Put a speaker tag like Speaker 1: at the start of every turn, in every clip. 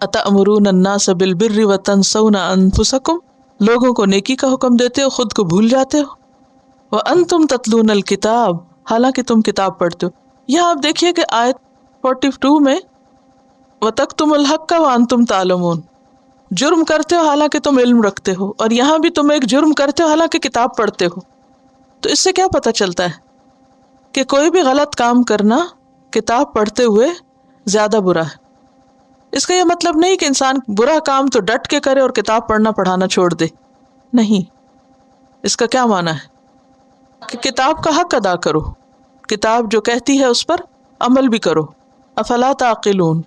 Speaker 1: أتأمرون الناس بالبر وتنسون أنفسكم، لوگوں کو نیکی کا حکم دیتے ہو خود کو بھول جاتے ہو. وأنتم تتلون الکتاب، حالانکہ تم کتاب پڑھتے ہو. یہاں آپ دیکھیے کہ آیت 42 میں وَتَكْتُمُ الْحَقَّ وَأَنْتُمْ تَعْلَمُونَ، جرم کرتے ہو حالانکہ تم علم رکھتے ہو، اور یہاں بھی تم ایک جرم کرتے ہو حالانکہ کتاب پڑھتے ہو. تو اس سے کیا پتہ چلتا ہے کہ کوئی بھی غلط کام کرنا کتاب پڑھتے ہوئے زیادہ برا ہے. اس کا یہ مطلب نہیں کہ انسان برا کام تو ڈٹ کے کرے اور کتاب پڑھنا پڑھانا چھوڑ دے، نہیں. اس کا کیا معنی ہے کہ کتاب کا حق ادا کرو، کتاب جو کہتی ہے اس پر عمل بھی کرو. افلا تعقلون،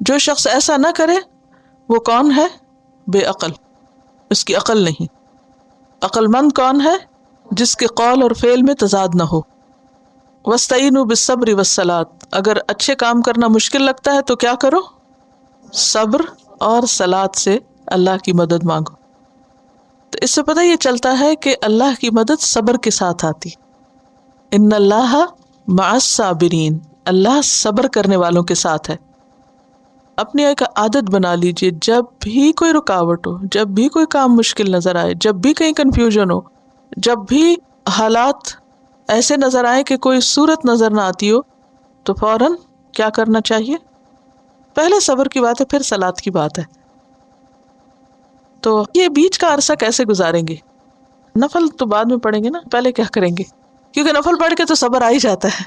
Speaker 1: جو شخص ایسا نہ کرے وہ کون ہے؟ بے عقل، اس کی عقل نہیں. عقل مند کون ہے؟ جس کے قول اور فعل میں تضاد نہ ہو. وَاسْتَعِينُوا بِالصَّبْرِ وَالصَّلَاةِ، اگر اچھے کام کرنا مشکل لگتا ہے تو کیا کرو؟ صبر اور صلاۃ سے اللہ کی مدد مانگو. تو اس سے پتہ یہ چلتا ہے کہ اللہ کی مدد صبر کے ساتھ آتی. ان اللہ مع الصابرین، اللہ صبر کرنے والوں کے ساتھ ہے. اپنی ایک عادت بنا لیجئے، جب بھی کوئی رکاوٹ ہو، جب بھی کوئی کام مشکل نظر آئے، جب بھی کہیں کنفیوژن ہو، جب بھی حالات ایسے نظر آئے کہ کوئی صورت نظر نہ آتی ہو، تو فوراً کیا کرنا چاہیے؟ پہلے صبر کی بات ہے، پھر صلاۃ کی بات ہے. تو یہ بیچ کا عرصہ کیسے گزاریں گے؟ نفل تو بعد میں پڑھیں گے نا، پہلے کیا کریں گے؟ کیونکہ نفل پڑھ کے تو صبر آ ہی جاتا ہے.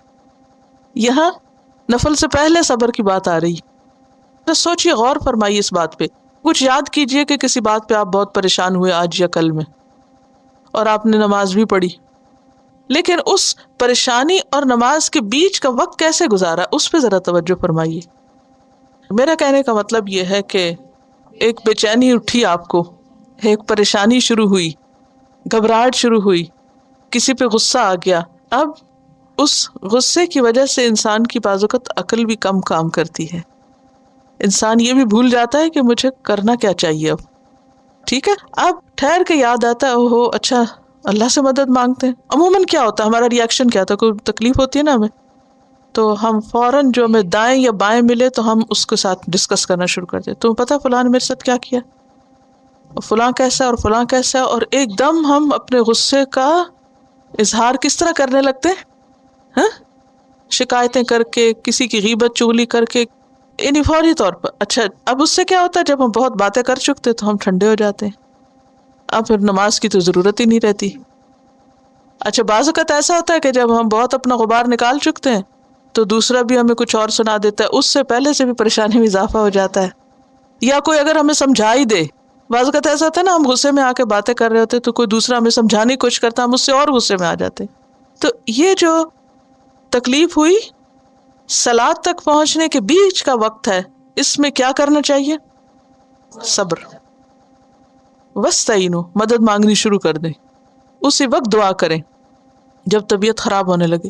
Speaker 1: یہاں نفل سے پہلے صبر کی بات آ رہی. تو سوچئے، غور فرمائیے اس بات پہ. کچھ یاد کیجئے کہ کسی بات پہ آپ بہت پریشان ہوئے آج یا کل میں، اور آپ نے نماز بھی پڑھی، لیکن اس پریشانی اور نماز کے بیچ کا وقت کیسے گزارا، اس پہ ذرا توجہ فرمائیے. میرا کہنے کا مطلب یہ ہے کہ ایک بے چینی اٹھی آپ کو، ایک پریشانی شروع ہوئی، گھبراہٹ شروع ہوئی، کسی پہ غصہ آ گیا. اب اس غصے کی وجہ سے انسان کی بعض اوقات عقل بھی کم کام کرتی ہے. انسان یہ بھی بھول جاتا ہے کہ مجھے کرنا کیا چاہیے اب. ٹھیک ہے، اب ٹھہر کے یاد آتا ہے، اوہو اچھا اللہ سے مدد مانگتے ہیں. عموماً کیا ہوتا ہے، ہمارا ریئیکشن کیا ہوتا ہے؟ کوئی تکلیف ہوتی ہے نا ہمیں، تو ہم فوراً جو ہمیں دائیں یا بائیں ملے تو ہم اس کے ساتھ ڈسکس کرنا شروع کر دیتے. تمہیں پتہ فلاں نے میرے ساتھ کیا کیا، فلاں کیسا اور فلاں کیسا، اور ایک دم ہم اپنے غصے کا اظہار کس طرح کرنے لگتے ہیں؟ ہاں، شکایتیں کر کے، کسی کی غیبت چغلی کر کے، یعنی فوری طور پر. اچھا اب اس سے کیا ہوتا ہے، جب ہم بہت باتیں کر چکتے تو ہم ٹھنڈے ہو جاتے ہیں، اب پھر نماز کی تو ضرورت ہی نہیں رہتی. اچھا بعض اوقات ایسا ہوتا ہے کہ جب ہم بہت اپنا غبار نکال چکتے ہیں تو دوسرا بھی ہمیں کچھ اور سنا دیتا ہے، اس سے پہلے سے بھی پریشانی میں اضافہ ہو جاتا ہے. یا کوئی اگر ہمیں سمجھا ہی دے، بعض اوقات ایسا ہوتا ہے نا، ہم غصے میں آ کے باتیں کر رہے ہوتے تو کوئی دوسرا ہمیں سمجھانے کی کوشش کرتا، ہم اس سے اور غصے میں آ جاتے. تو یہ جو تکلیف ہوئی، صلاۃ تک پہنچنے کے بیچ کا وقت ہے، اس میں کیا کرنا چاہیے؟ صبر. وَاسْتَعِینُوا، مدد مانگنی شروع کر دیں. اسی وقت دعا کریں جب طبیعت خراب ہونے لگے،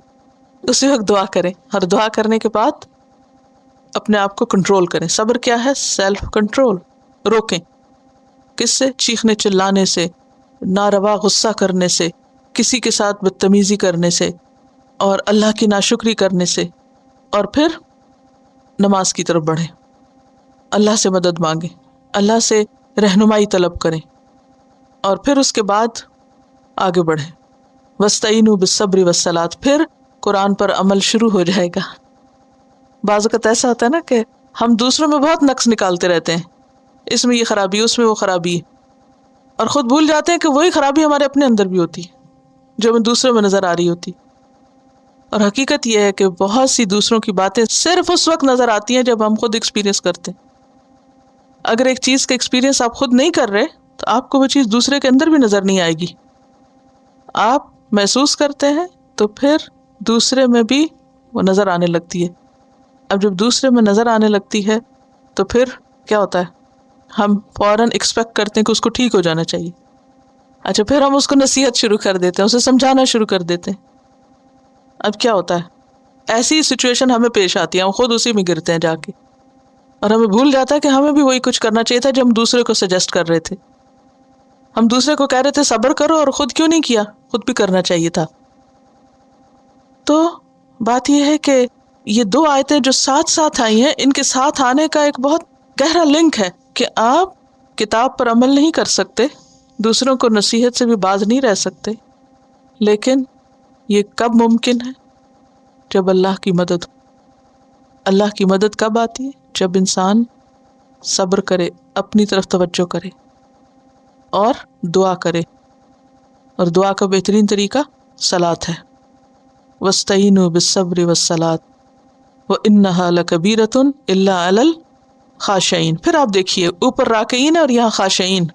Speaker 1: اسی وقت دعا کریں، اور دعا کرنے کے بعد اپنے آپ کو کنٹرول کریں. صبر کیا ہے؟ Self control. روکیں. کس سے؟ چیخنے چلانے سے، ناروا غصہ کرنے سے، کسی کے ساتھ بدتمیزی کرنے سے، اور اللہ کی ناشکری کرنے سے. اور پھر نماز کی طرف بڑھیں، اللہ سے مدد مانگیں، اللہ سے رہنمائی طلب کریں، اور پھر اس کے بعد آگے بڑھیں. وَاسْتَعِینُوا بِالصَّبْرِ وَالصَّلَاةِ، پھر قرآن پر عمل شروع ہو جائے گا. بعض اوقات ایسا ہوتا ہے نا کہ ہم دوسروں میں بہت نقص نکالتے رہتے ہیں، اس میں یہ خرابی، اس میں وہ خرابی، اور خود بھول جاتے ہیں کہ وہی خرابی ہمارے اپنے اندر بھی ہوتی جو ہمیں دوسروں میں نظر آ رہی ہوتی. اور حقیقت یہ ہے کہ بہت سی دوسروں کی باتیں صرف اس وقت نظر آتی ہیں جب ہم خود ایکسپیرینس کرتے ہیں. اگر ایک چیز کا ایکسپیرینس آپ خود نہیں کر رہے تو آپ کو وہ چیز دوسرے کے اندر بھی نظر نہیں آئے گی. آپ محسوس کرتے ہیں تو پھر دوسرے میں بھی وہ نظر آنے لگتی ہے. اب جب دوسرے میں نظر آنے لگتی ہے تو پھر کیا ہوتا ہے، ہم فوراً ایکسپیکٹ کرتے ہیں کہ اس کو ٹھیک ہو جانا چاہیے. اچھا پھر ہم اس کو نصیحت شروع کر دیتے ہیں، اسے سمجھانا شروع کر دیتے ہیں. اب کیا ہوتا ہے، ایسی سچویشن ہمیں پیش آتی ہے، ہم خود اسی میں گرتے ہیں جا کے، اور ہمیں بھول جاتا ہے کہ ہمیں بھی وہی کچھ کرنا چاہیے تھا جو ہم دوسرے کو سجیسٹ کر رہے تھے. ہم دوسرے کو کہہ رہے تھے صبر کرو، اور خود کیوں نہیں کیا؟ خود بھی کرنا چاہیے تھا. تو بات یہ ہے کہ یہ دو آیتیں جو ساتھ ساتھ آئی ہیں، ان کے ساتھ آنے کا ایک بہت گہرا لنک ہے کہ آپ کتاب پر عمل نہیں کر سکتے، دوسروں کو نصیحت سے بھی باز نہیں رہ سکتے، لیکن یہ کب ممکن ہے؟ جب اللہ کی مدد ہو۔ اللہ کی مدد کب آتی ہے؟ جب انسان صبر کرے، اپنی طرف توجہ کرے اور دعا کرے، اور دعا کا بہترین طریقہ صلاۃ ہے۔ وَاسْتَعِینُوا بِالصَّبْرِ وَالصَّلَاةِ وَإِنَّهَا لَكَبِیرَةٌ إِلَّا عَلَى الْخَاشِعِینَ۔ پھر آپ دیکھیے اوپر راکعین اور یہاں خاشعین،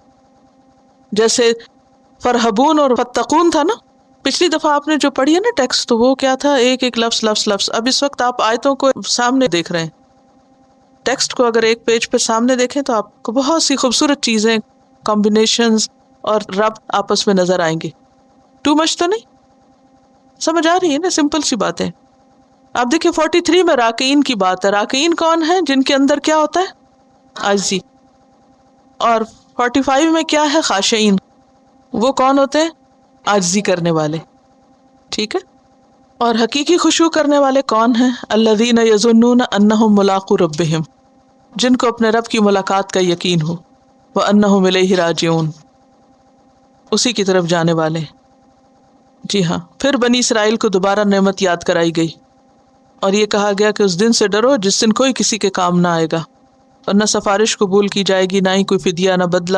Speaker 1: جیسے فرحبون اور فتقون تھا نا، پچھلی دفعہ آپ نے جو پڑھی ہے نا ٹیکسٹ، تو وہ کیا تھا؟ ایک ایک لفظ لفظ لفظ۔ اب اس وقت آپ آیتوں کو سامنے دیکھ رہے ہیں، ٹیکسٹ کو اگر ایک پیج پہ سامنے دیکھیں تو آپ کو بہت سی خوبصورت چیزیں، کمبینیشنز اور رب آپس میں نظر آئیں گے۔ ٹو مچ تو نہیں؟ سمجھ آ رہی ہے نا؟ سمپل سی باتیں۔ آپ دیکھیں 43 میں راکعین کی بات ہے۔ راکعین کون ہے؟ جن کے اندر کیا ہوتا ہے؟ عاجزی۔ اور 45 میں کیا ہے؟ خاشعین۔ وہ کون ہوتے ہیں؟ عاجزی کرنے والے۔ ٹھیک ہے؟ اور حقیقی خشوع کرنے والے کون ہیں؟ الذین یظنون انہم ملاقو ربہم، جن کو اپنے رب کی ملاقات کا یقین ہو، وانہم الیہ راجعون، اسی کی طرف جانے والے۔ جی ہاں، پھر بنی اسرائیل کو دوبارہ نعمت یاد کرائی گئی، اور یہ کہا گیا کہ اس دن سے ڈرو جس دن کوئی کسی کے کام نہ آئے گا، اور نہ سفارش قبول کی جائے گی، نہ ہی کوئی فدیہ، نہ بدلہ،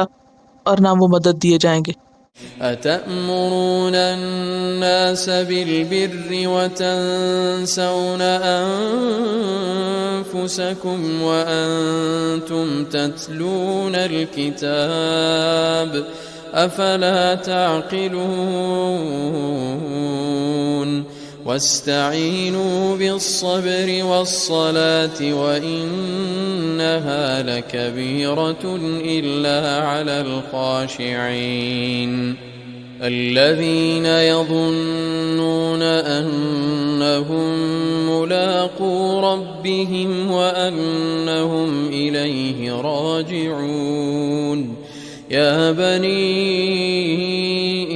Speaker 1: اور نہ وہ مدد دیے جائیں گے۔
Speaker 2: أتأمرون الناس بالبر وتنسون أنفسكم وأنتم تتلون الكتاب أفلا تعقلون واستعينوا بالصبر والصلاة وإنها لكبيرة إلا على الخاشعين الذين يظنون أنهم ملاقو ربهم وأنهم إليه راجعون يا بني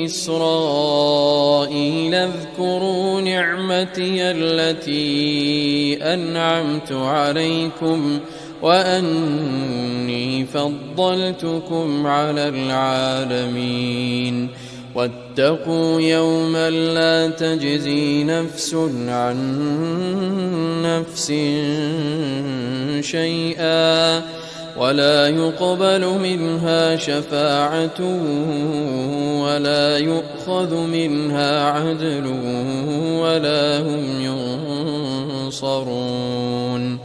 Speaker 2: إسرائيل اذكروا نعمتي التي أنعمت عليكم وأني فضلتكم على العالمين واتقوا يوما لا تجزي نفس عن نفس شيئا ولا يقبل منها شفاعة ولا يؤخذ منها عدل ولا هم ينصرون